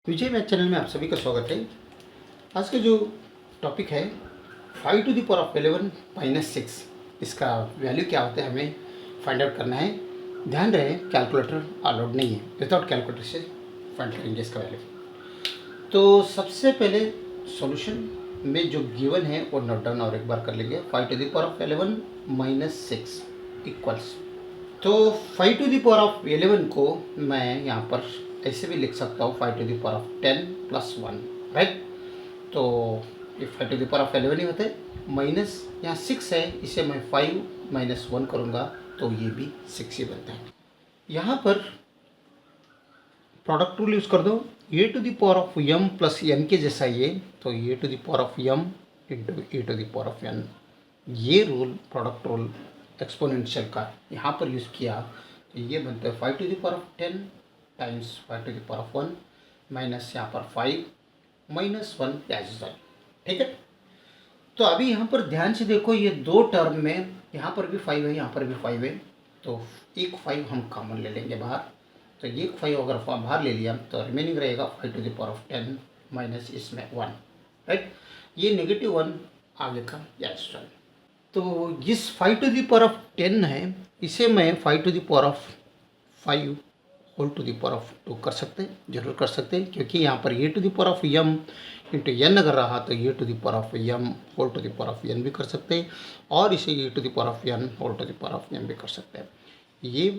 विजय math channel में आप सभी का स्वागत है। आज का जो टॉपिक है 5 to the power of 11 minus 6, इसका वैल्यू क्या होता है हमें फाइंड आउट करना है। ध्यान रहे कैलकुलेटर अलाउड नहीं है, विदाउट कैलकुलेटर से फाइंड करेंगे इसका वैल्यू। तो सबसे पहले सॉल्यूशन में जो गिवन है वो नोट डाउन और एक बार कर लेंगे। 5 to the power of 11 minus 6 equals, तो 5 टू द पावर ऑफ 11 को मैं यहाँ पर ऐसे भी लिख सकता हूँ 5 to the power of 10 plus 1, right. तो ये 5 टू द पावर ऑफ 11 ही होता है, माइनस यहाँ 6 है, इसे मैं 5 माइनस 1 करूँगा तो ये भी 6 ही बनता है। यहाँ पर प्रोडक्ट रूल यूज़ कर दो, a to the power of m plus n के जैसा ये, तो a to the power of m into a to the power of n, ये रूल प्रोडक्ट रूल एक्सपोनेंशियल का यहाँ पर यूज़ किया तो ये बनता है 5 to the power of 10 times 5 to the power of 1 minus यहाँ पर 5 माइनस 1 एज वेल, ठीक है। तो अभी यहाँ पर ध्यान से देखो, ये दो टर्म में यहाँ पर भी 5 है, यहाँ पर भी 5 है, तो एक 5 हम कॉमन ले लेंगे बाहर, तो एक 5 अगर बाहर ले लिया तो रिमेनिंग रहेगा 5 to the power of 10 minus इसमें 1, राइट। ये नेगेटिव 1 आगे का एज वेल। तो इस 5 टू द पावर ऑफ 10 है, इसे मैं 5 to the power of 5 whole to the power of 2 कर सकते हैं, जरूर कर सकते हैं, क्योंकि यहाँ पर a to the power of m into n अगर रहा तो a to the power of m whole to the power of n भी कर सकते हैं, और इसे a to the power of n whole to the power of m भी कर सकते हैं। ये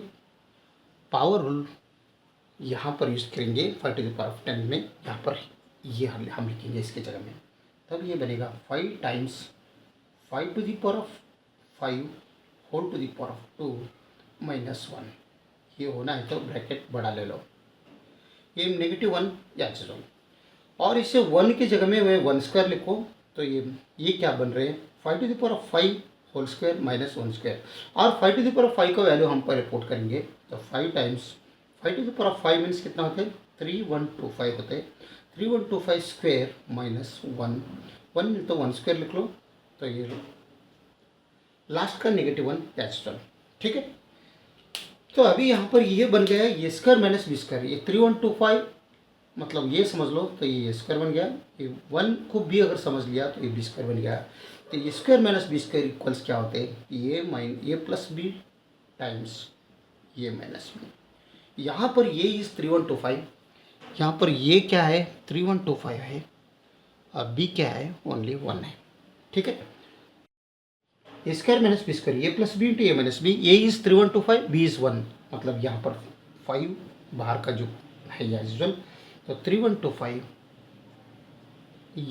पावर रूल यहाँ पर यूज़ करेंगे 5 टू द पावर ऑफ 10 में, यहाँ पर ये हम लिखेंगे इसके जगह में, तब ये बनेगा 5 times 5 to the power of 5 whole to the power of 2 minus 1। ये होना है तो ब्रैकेट बड़ा ले लो, ये नेगेटिव 1 या जीरो, और इसे 1 की जगह में मैं 1 स्क्वायर लिखो तो ये क्या बन रहे हैं 5 to the power of 5 whole square minus 1 square, और 5 टू द पावर ऑफ 5 का वैल्यू हम पर रिपोर्ट करेंगे, तो 5 times 5 to the power of 5 means कितना होते हैं 3125 होते हैं, 3125 स्क्वायर माइनस 1 तो 1 स्क्वायर लिख लो, तो ये लास्ट का नेगेटिव 1 कैंसिल, ठीक है। तो अभी यहाँ पर ये बन गया ये स्क्वायर माइनस बी स्क्वायर, ये 3125 मतलब ये समझ लो, तो ये स्क्वायर बन गया, ये 1 को भी अगर समझ लिया तो ये बी स्क्वायर बन गया। तो ये square minus B square equals क्या होते हैं, ये प्लस बी टाइम्स ये माइनस बी। यहाँ पर ये इस 3125, यहाँ पर ये क्या है 3125 है, और बी क्या है ओनली 1 है, ठीक है। A square minus B square, a plus b into a minus b, a is 3125, b is 1, मतलब यहाँ पर 5 बाहर का जो है एज यूजुअल, तो 3125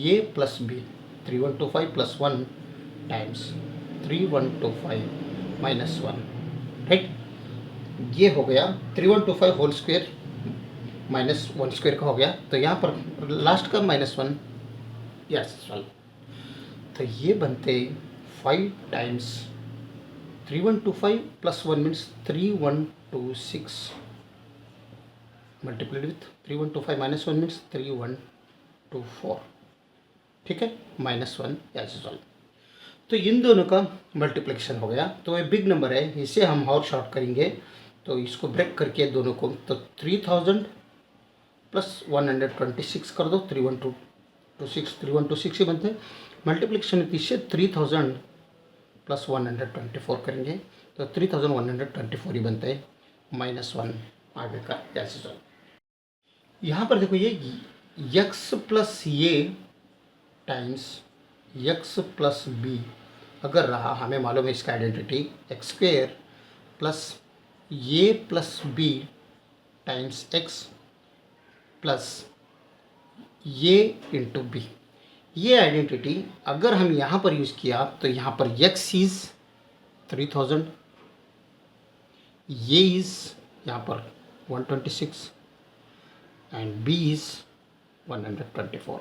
a plus b 3125 plus 1 times 3125 minus 1, right. ये हो गया 3125 होल स्क्वायर माइनस 1 स्क्वायर का हो गया, तो यहाँ पर लास्ट का माइनस 1 यस सॉल्व, तो ये बनते 5 times 3125 plus 1 means 3126 multiplied with 3125 minus 1 means 3124, ठीक है, माइनस 1 एज यूजुअल। तो इन दोनों का मल्टीप्लिकेशन हो गया, तो ये बिग नंबर है, इसे हम और शॉर्ट करेंगे, तो इसको ब्रेक करके दोनों को, तो 3000 प्लस 126 कर दो, 3126 ही बनते हैं, मल्टीप्लिकेशन इससे 3000 प्लस 124 करेंगे तो 3124 ही बनते हैं, माइनस 1 आगे का ऐसे चल। यहाँ पर देखो ये x प्लस ये टाइम्स x प्लस बी अगर रहा, हमें मालूम है इसका आइडेंटिटी एक्स स्क्वेयर प्लस ये plus B times x plus ये इंटू बी, ये आइडेंटिटी अगर हम यहाँ पर यूज़ किया तो यहाँ पर x इज़ 3000, ये इज़ यहाँ पर 126 एंड b इज़ 124।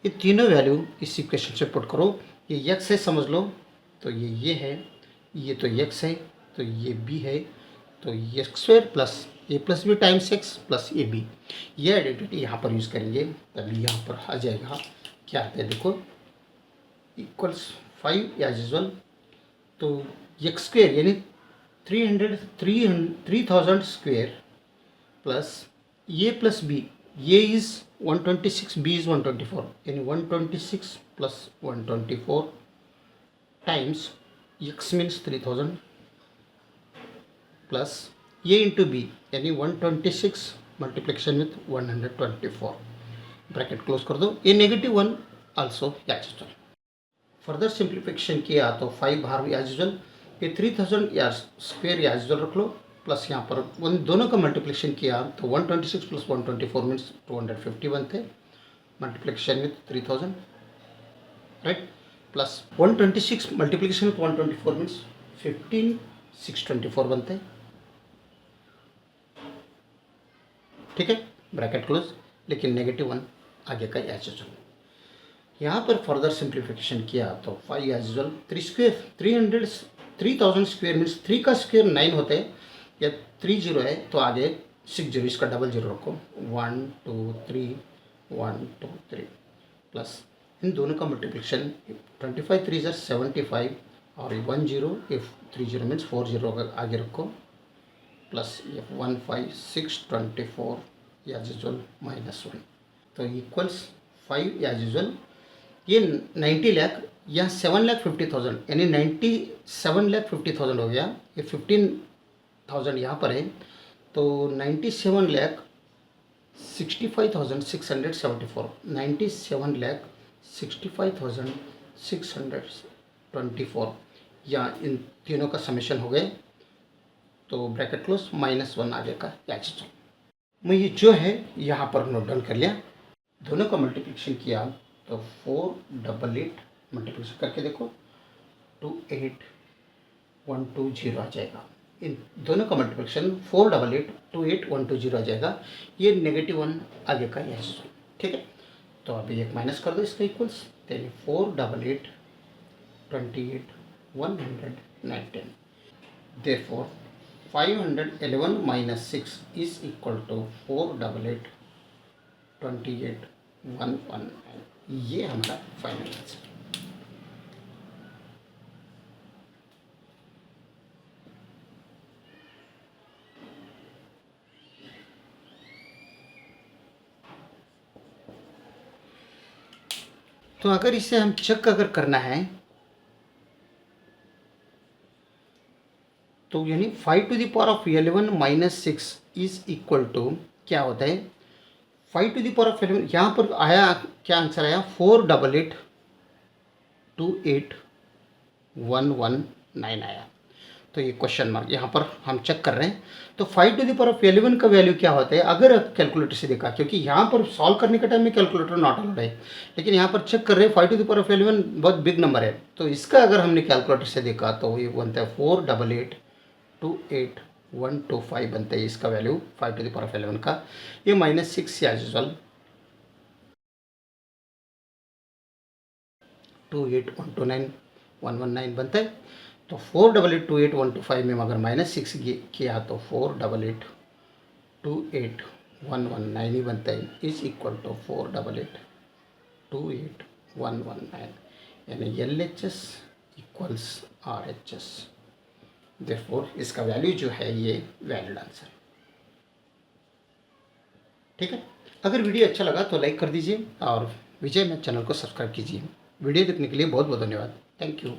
ये तीनों वैल्यू इस इक्वेशन से पुट करो, ये x है समझ लो, तो ये है, ये तो x है, तो ये b है, तो x square plus A plus B times x plus A B, ये आइडेंटिटी यहाँ पर यूज़ करेंगे, तभी यहाँ पर आ जाएगा क्या आता है देखो इक्वल्स 5 एज यूजुअल, तो एक्स स्क्वेयर यानी 3000 square plus A plus b a is 126, b is 124, यानी 126 plus 124 times x means 3000 plus a into b यानी 126 मल्टीप्लिकेशन विथ 124, ब्रैकेट क्लोज कर दो. ये negative 1 also as usual. Further simplification किया तो 5 बाहर एज यूजुअल, ये 3000 या स्क्वेयर एज यूजुअल रख लो, प्लस यहाँ पर उन दोनों का मल्टीप्लिकेशन किया तो 126 प्लस 124 मीन्स 250 बनते, multiplication with 3000 right, plus 126 multiplication with 124 means 15624 बनते हैं. ठीक है, ब्रैकेट क्लोज. लेकिन नेगेटिव 1 आगे का एज यूजुअल. यहाँ पर फर्दर सिंप्लीफिकेशन किया तो 5 एज यूजुअल, 3000 स्क्वेयर मीन्स 3 का स्क्वेयर 9 होते हैं, या 30 है तो आगे 60, इसका डबल 0 रखो. 1 2 3 1 2 3 प्लस इन दोनों का मल्टीप्लिकेशन 25 3 75 और 1 0, इफ 30 मीन्स 40 आगे रखो, प्लस ये 15624 एज यूजुअल -1, तो इक्वल्स 5 एज यूजुअल. ये 90 लाख या 7,50,000 यानी 97,50,000 हो गया. ये 15,000 यहाँ पर है तो 97,65,674, 97,65,624 या इन तीनों का समेशन हो गए. तो ब्रैकेट क्लोज -1 आगे का एज. मैं ये जो है यहाँ पर नोट डाउन कर लिया. दोनों का मल्टीप्लिकेशन किया तो 488 मल्टीप्लिकेशन करके देखो 28120 आ जाएगा. इन दोनों का मल्टीप्लिकेशन 488 28120 आ जाएगा. ये नेगेटिव 1 आगे का एज. ठीक है, तो अभी एक माइनस कर दो इसका इक्वल्स, यानी 488 28 119. Therefore 511 minus 6 is equal to 488 28 119. ये हमारा फाइनल आंसर. तो अगर इसे हम चेक अगर करना है तो यानी 5 to the power of 11 minus 6 is equal to क्या होता है 5 to the power of 11. यहाँ पर आया क्या आंसर आया 488 28 119 आया. तो ये क्वेश्चन मार्क यहाँ पर हम चेक कर रहे हैं. तो 5 to the power of 11 का वैल्यू क्या होता है अगर कैलकुलेटर से देखा, क्योंकि यहाँ पर सॉल्व करने के टाइम में कैलकुलेटर नॉट अलाउड है, लेकिन यहाँ पर चेक कर रहे हैं 5 to the power of 11 बहुत बिग नंबर है. तो इसका अगर हमने कैलकुलेटर से देखा तो ये बनता है 488 28125 बनता है इसका value 5 to the power of 11 का. ये -6 एज यूजुअल 28129 119 बनता है. तो 488 28125 में अगर -6 किया तो 488 28 119 ही बनता है, इज इक्वल टू 488 28 119, यानी LHS इक्वल्स RHS. देयरफॉर इसका वैल्यू जो है ये वैलिड आंसर. ठीक है, अगर वीडियो अच्छा लगा तो लाइक कर दीजिए और विजय मैथ चैनल को सब्सक्राइब कीजिए. वीडियो देखने के लिए बहुत बहुत धन्यवाद. Thank you.